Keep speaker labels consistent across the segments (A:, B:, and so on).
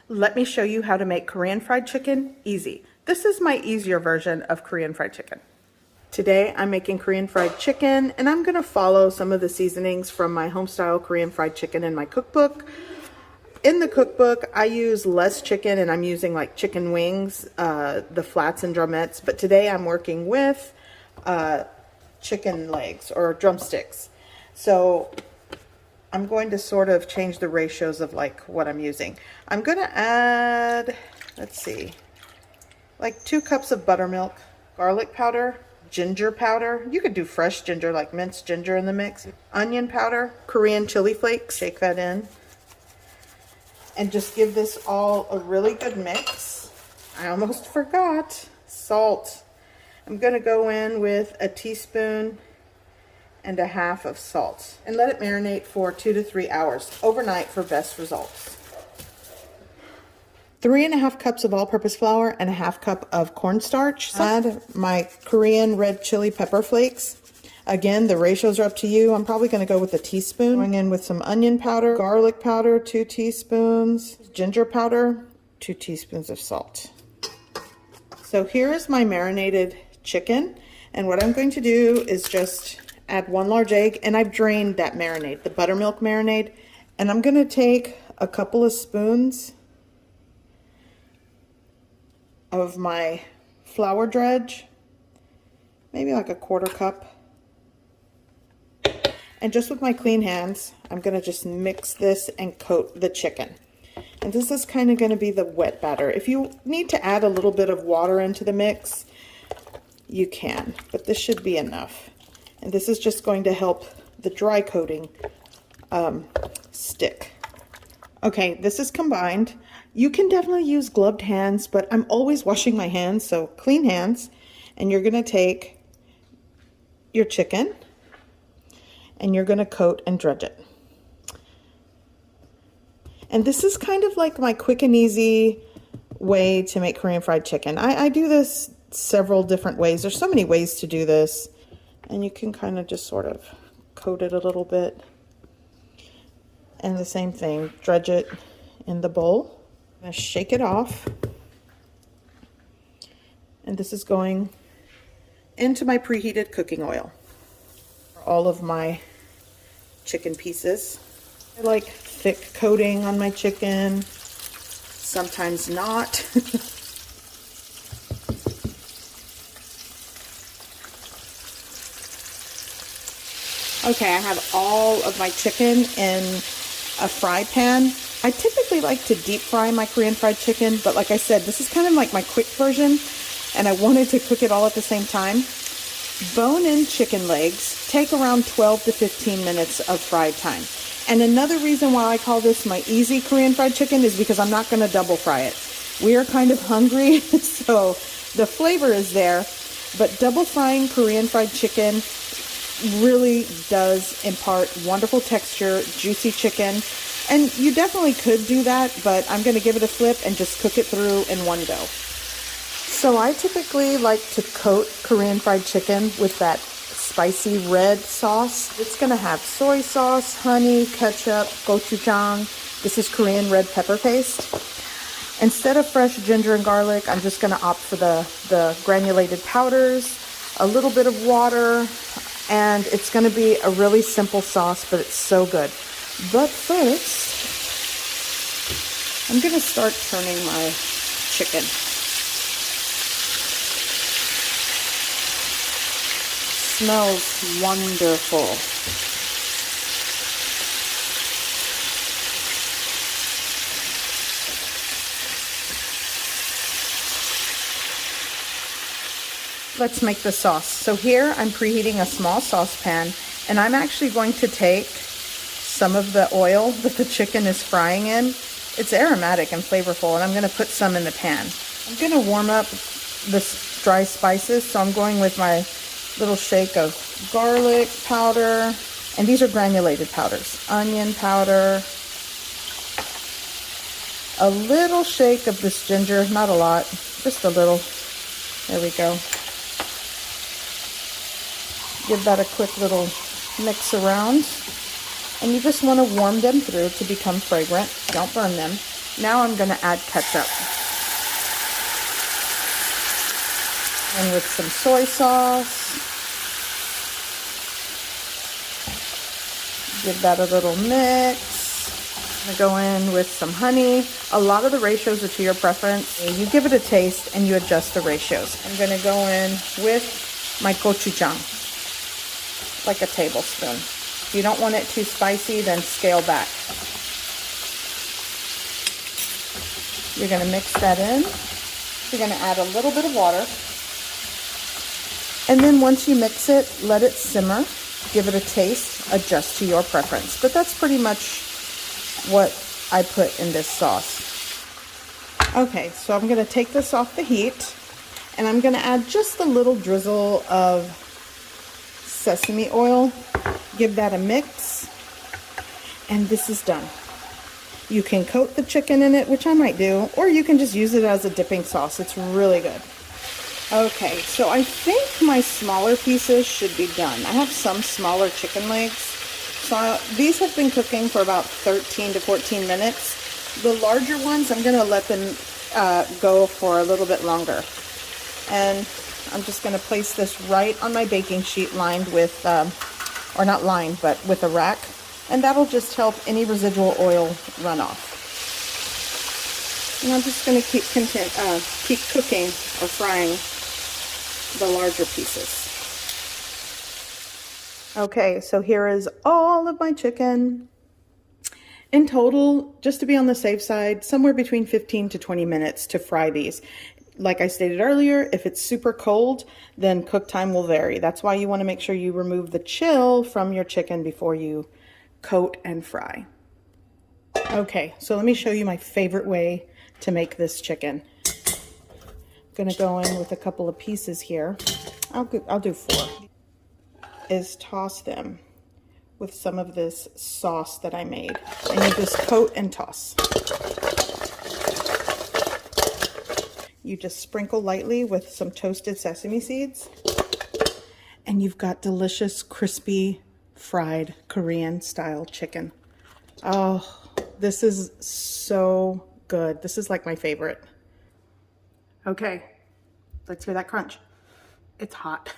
A: Let me show you how to make Korean fried chicken easy. This is my easier version of Korean fried chicken. Today I'm making Korean fried chicken, and I'm going to follow some of the seasonings from my home-style Korean fried chicken in my cookbook. In the cookbook, I use less chicken, and I'm using like chicken wings, the flats and drumettes, but today I'm working with chicken legs or drumsticks. So I'm going to sort of change the ratios of like what I'm using. I'm going to add, let's see, like 2 cups of buttermilk, garlic powder, ginger powder. You could do fresh ginger, like minced ginger in the mix. Onion powder, Korean chili flakes, shake that in. And just give this all a really good mix. I almost forgot, salt. I'm going to go in with a teaspoon and a half of salt and let it marinate for 2 to 3 hours overnight for best results. 3½ cups of all-purpose flour and a ½ cup of cornstarch. Add my Korean red chili pepper flakes. Again, the ratios are up to you. I'm probably going to go with a teaspoon. Going in with some onion powder, garlic powder, 2 teaspoons, ginger powder, 2 teaspoons of salt. So here is my marinated chicken, and what I'm going to do is just add 1 large egg, and I've drained that marinade, the buttermilk marinade, and I'm going to take a couple of spoons of my flour dredge, maybe like a 1/4 cup, and just with my clean hands, I'm going to just mix this and coat the chicken. And this is kind of going to be the wet batter. If you need to add a little bit of water into the mix, you can, but this should be enough. And this is just going to help the dry coating stick. Okay, this is combined. You can definitely use gloved hands, but I'm always washing my hands, so clean hands. And you're going to take your chicken and you're going to coat and dredge it. And this is kind of like my quick and easy way to make Korean fried chicken. I do this several different ways. There's so many ways to do this. And you can kind of just sort of coat it a little bit. And the same thing, dredge it in the bowl. I'm going to shake it off. And this is going into my preheated cooking oil. All of my chicken pieces. I like thick coating on my chicken, sometimes not. Okay, I have all of my chicken in a fry pan. I typically like to deep fry my Korean fried chicken, but like I said, this is kind of like my quick version, and I wanted to cook it all at the same time. Bone-in chicken legs take around 12 to 15 minutes of fried time. And another reason why I call this my easy Korean fried chicken is because I'm not going to double fry it. We are kind of hungry, so the flavor is there, but double frying Korean fried chicken really does impart wonderful texture, juicy chicken, and you definitely could do that, but I'm going to give it a flip and just cook it through in one go. So I typically like to coat Korean fried chicken with that spicy red sauce. It's going to have soy sauce, honey, ketchup, gochujang. This is Korean red pepper paste. Instead of fresh ginger and garlic, I'm just going to opt for the granulated powders, a little bit of water, and it's going to be a really simple sauce, but it's so good. But first, I'm going to start turning my chicken. Smells wonderful. Let's make the sauce. So here I'm preheating a small saucepan, and I'm actually going to take some of the oil that the chicken is frying in. It's aromatic and flavorful, and I'm going to put some in the pan. I'm going to warm up the dry spices, so I'm going with my little shake of garlic powder, and these are granulated powders. Onion powder, a little shake of this ginger, not a lot, just a little. There we go. Give that a quick little mix around. And you just want to warm them through to become fragrant. Don't burn them. Now I'm going to add ketchup. And with some soy sauce. Give that a little mix. I'm going to go in with some honey. A lot of the ratios are to your preference. You give it a taste and you adjust the ratios. I'm going to go in with my gochujang, like a tablespoon. If you don't want it too spicy, then scale back. You're going to mix that in. You're going to add a little bit of water. And then once you mix it, let it simmer. Give it a taste, adjust to your preference. But that's pretty much what I put in this sauce. Okay, so I'm going to take this off the heat, and I'm going to add just a little drizzle of sesame oil. Give that a mix, and this is done. You can coat the chicken in it, which I might do, or you can just use it as a dipping sauce. It's really good. Okay, so I think my smaller pieces should be done. I have some smaller chicken legs. So these have been cooking for about 13 to 14 minutes. The larger ones, I'm going to let them go for a little bit longer. And I'm just going to place this right on my baking sheet lined with, or not lined, but with a rack. And that'll just help any residual oil run off. And I'm just going to keep cooking or frying the larger pieces. Okay, so here is all of my chicken. In total, just to be on the safe side, somewhere between 15 to 20 minutes to fry these. Like I stated earlier, if it's super cold, then cook time will vary. That's why you want to make sure you remove the chill from your chicken before you coat and fry. Okay, so let me show you my favorite way to make this chicken. Gonna go in with a couple of pieces here. I'll do 4. Is toss them with some of this sauce that I made, and you just coat and toss. You just sprinkle lightly with some toasted sesame seeds, and you've got delicious, crispy, fried Korean style chicken. Oh, this is so good. This is like my favorite. Okay, let's hear that crunch. It's hot.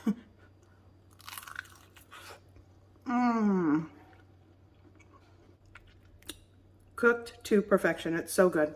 A: Cooked to perfection. It's so good.